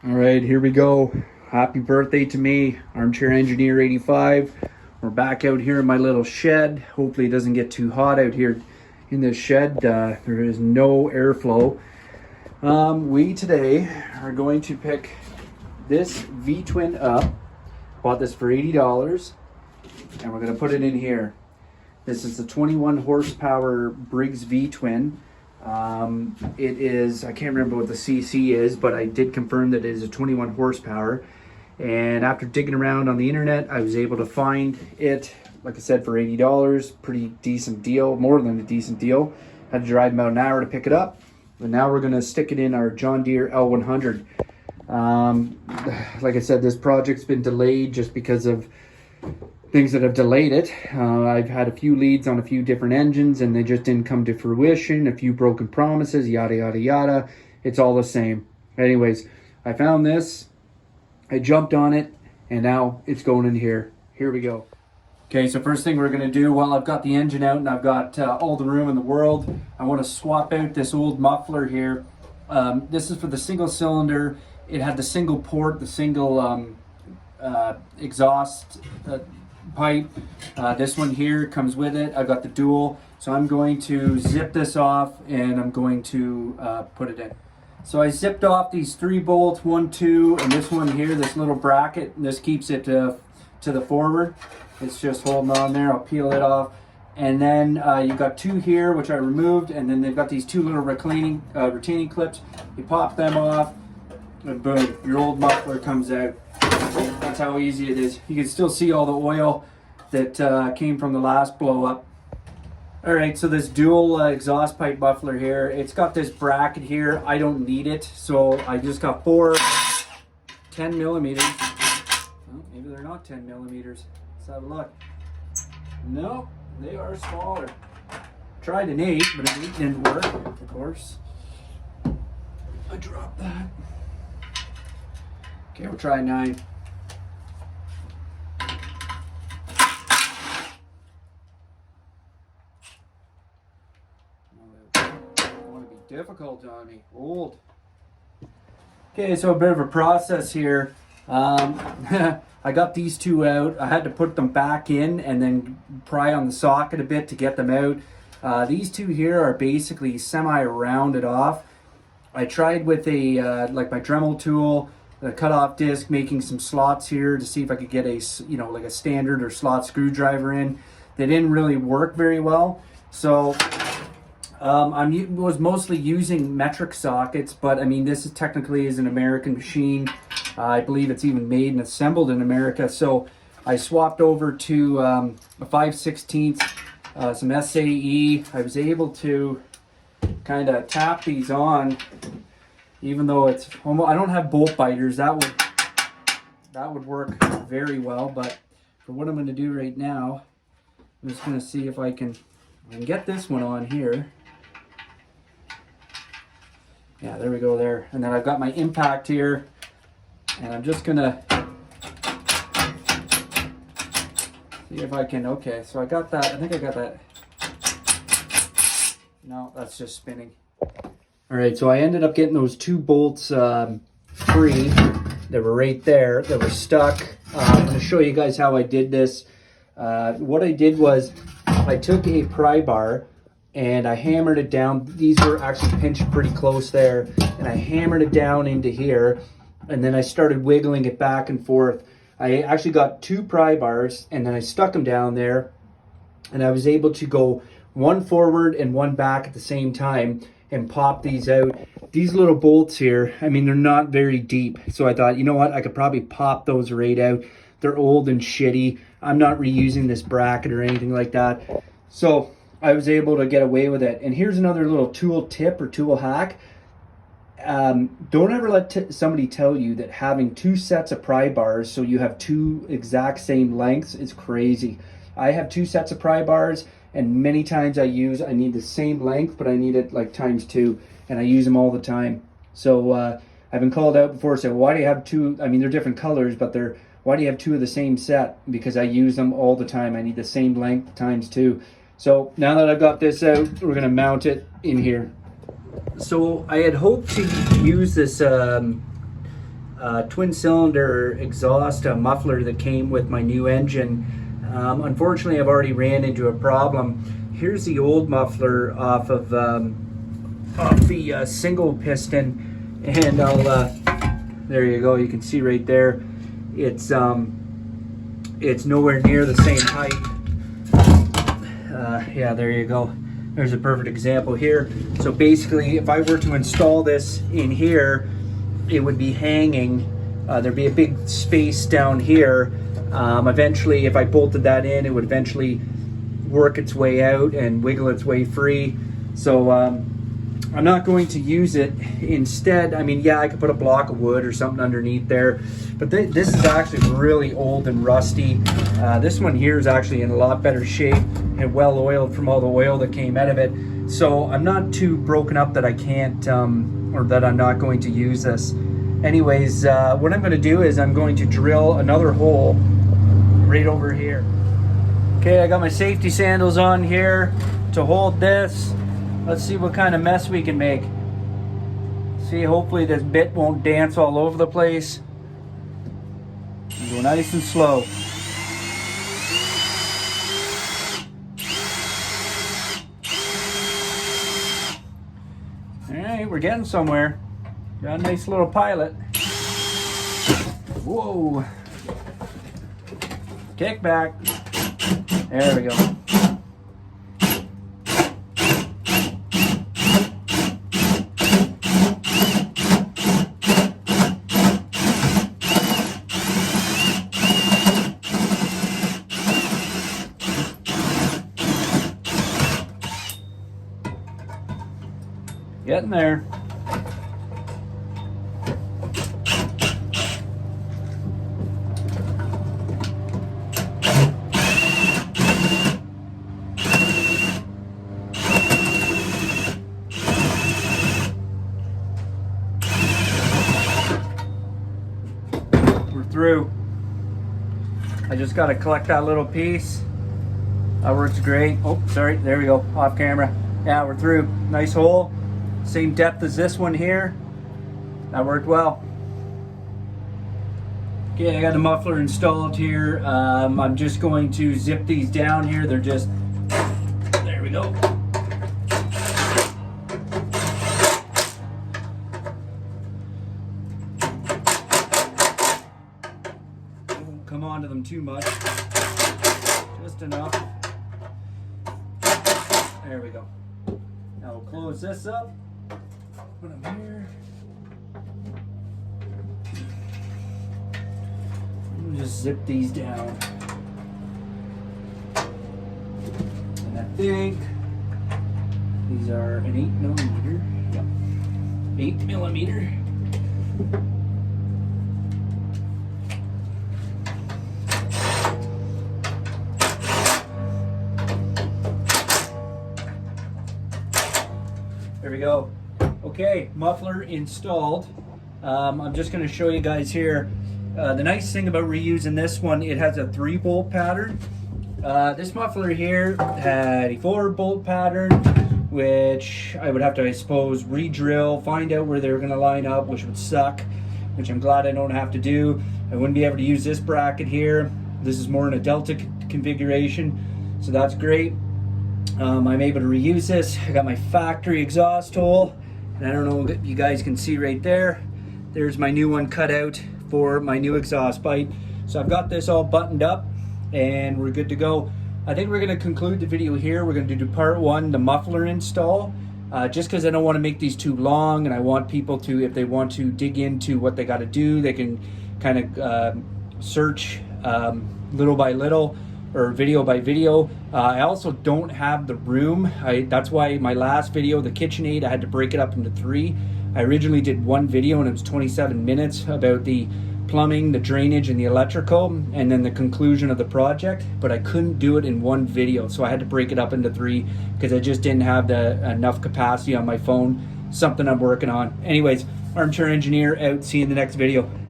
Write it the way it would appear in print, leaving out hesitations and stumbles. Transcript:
All right, here we go. Happy birthday to me, Armchair Engineer 85. We're back out here in my little shed. Hopefully it doesn't get too hot out here in this shed. There is no airflow. We today are going to pick this V-twin up. Bought this for $80 and we're going to put it in here. This is the 21 horsepower Briggs V-twin. It is, I can't remember what the CC is, but I did confirm that it is a 21 horsepower. And after digging around on the internet, I was able to find it, like I said, for $80. Pretty decent deal, more than a decent deal. Had to drive about an hour to pick it up. But now we're going to stick it in our John Deere L100. Like I said, this project's been delayed just because of things that have delayed it. I've had a few leads on a few different engines and they just didn't come to fruition. A few broken promises, yada, yada, yada. It's all the same. Anyways, I found this. I jumped on it and now it's going in here. Here we go. Okay, so first thing we're going to do, while I've got the engine out and I've got all the room in the world, I want to swap out this old muffler here. This is for the single cylinder. It had the single port, the single exhaust pipe. This one here comes with it. I've got the dual, so I'm going to zip this off and I'm going to put it in. So I zipped off these 3 bolts, 1, 2, and this one here, this little bracket, and this keeps it to the forward. It's just holding on there. I'll peel it off. And then you've got 2 here, which I removed, and then they've got these 2 little retaining clips. You pop them off, and boom, your old muffler comes out. That's how easy it is. You can still see all the oil that came from the last blow up. All right, so this dual exhaust pipe muffler here, it's got this bracket here. I don't need it, so I just got 4 10 millimeters. Well, maybe they're not 10 millimeters. Let's have a look. No, they are smaller. Tried an 8, but an 8 didn't work, of course. I dropped that. Okay, we'll try 9. Difficult on me. Old. Okay, so a bit of a process here. I got these 2 out. I had to put them back in and then pry on the socket a bit to get them out. These 2 here are basically semi-rounded off. I tried with a like my Dremel tool, the cutoff disc, making some slots here to see if I could get a like a standard or slot screwdriver in. They didn't really work very well, so I was mostly using metric sockets, but I mean, this is technically is an American machine. I believe it's even made and assembled in America. So I swapped over to a 5/16, some SAE. I was able to kind of tap these on, even though it's almost, I don't have bolt biters. That would work very well, but for what I'm going to do right now, I'm just going to see if I can get this one on here. Yeah, there we go there. And then I've got my impact here. And I'm just gonna see if I can, okay, so I got that, I think I got that. No, that's just spinning. All right, so I ended up getting those 2 bolts free that were right there, that were stuck. I'm gonna show you guys how I did this. What I did was I took a pry bar and I hammered it down. These were actually pinched pretty close there, and I hammered it down into here, and then I started wiggling it back and forth. I actually got 2 pry bars, and then I stuck them down there, and I was able to go 1 forward and 1 back at the same time and pop these out. These little bolts here, I mean, they're not very deep, so I thought, you know what, I could probably pop those right out. They're old and shitty. I'm not reusing this bracket or anything like that. So I was able to get away with it. And here's another little tool tip or tool hack. Don't ever let somebody tell you that having 2 sets of pry bars so you have 2 exact same lengths is crazy. I have 2 sets of pry bars, and many times I need the same length, but I need it like times 2, and I use them all the time. So I've been called out before, so why do you have 2? I mean, they're different colors, but why do you have 2 of the same set? Because I use them all the time. I need the same length times 2. So now that I've got this out, we're going to mount it in here. So I had hoped to use this twin cylinder exhaust muffler that came with my new engine. Unfortunately, I've already ran into a problem. Here's the old muffler off the single piston, and there you go. You can see right there, it's nowhere near the same height. Yeah, there you go. There's a perfect example here. So basically, if I were to install this in here, it would be hanging. There'd be a big space down here. Eventually, if I bolted that in, it would eventually work its way out and wiggle its way free. So I'm not going to use it. Instead, I mean, yeah, I could put a block of wood or something underneath there, but this is actually really old and rusty. This one here is actually in a lot better shape and well oiled from all the oil that came out of it. So I'm not too broken up that I can't, or that I'm not going to use this. Anyways, what I'm going to do is I'm going to drill another hole right over here. Okay, I got my safety sandals on here to hold this. Let's see what kind of mess we can make. See, hopefully this bit won't dance all over the place. Go nice and slow. Alright, we're getting somewhere. Got a nice little pilot. Whoa. Kick back. There we go. Getting there. We're through. I just got to collect that little piece. That works great. Oh, sorry. There we go. Off camera. Yeah, we're through. Nice hole. Same depth as this one here. That worked well. Okay, I got the muffler installed here. I'm just going to zip these down here. They're just, there we go. Don't come onto them too much. Just enough. There we go. Now we'll close this up. Put them here. We'll just zip these down. And I think these are an 8mm. Yep. 8mm. There we go. Okay, muffler installed. I'm just going to show you guys here. The nice thing about reusing this one, it has a 3-bolt pattern. This muffler here had a 4-bolt pattern, which I would have to, I suppose, re-drill, find out where they were going to line up, which would suck, which I'm glad I don't have to do. I wouldn't be able to use this bracket here. This is more in a Delta configuration, so that's great. I'm able to reuse this. I got my factory exhaust hole, and I don't know if you guys can see right there. There's my new one cut out for my new exhaust pipe. So I've got this all buttoned up and we're good to go. I think we're going to conclude the video here. We're going to do part 1, the muffler install, just because I don't want to make these too long, and I want people to, if they want to dig into what they got to do, they can kind of search little by little or video by video. I also don't have the room. That's why my last video, the KitchenAid, I had to break it up into 3. I originally did 1 video and it was 27 minutes about the plumbing, the drainage, and the electrical, and then the conclusion of the project, but I couldn't do it in 1 video, so I had to break it up into 3 because I just didn't have enough capacity on my phone. Something I'm working on. Anyways, Armchair Engineer out. See you in the next video.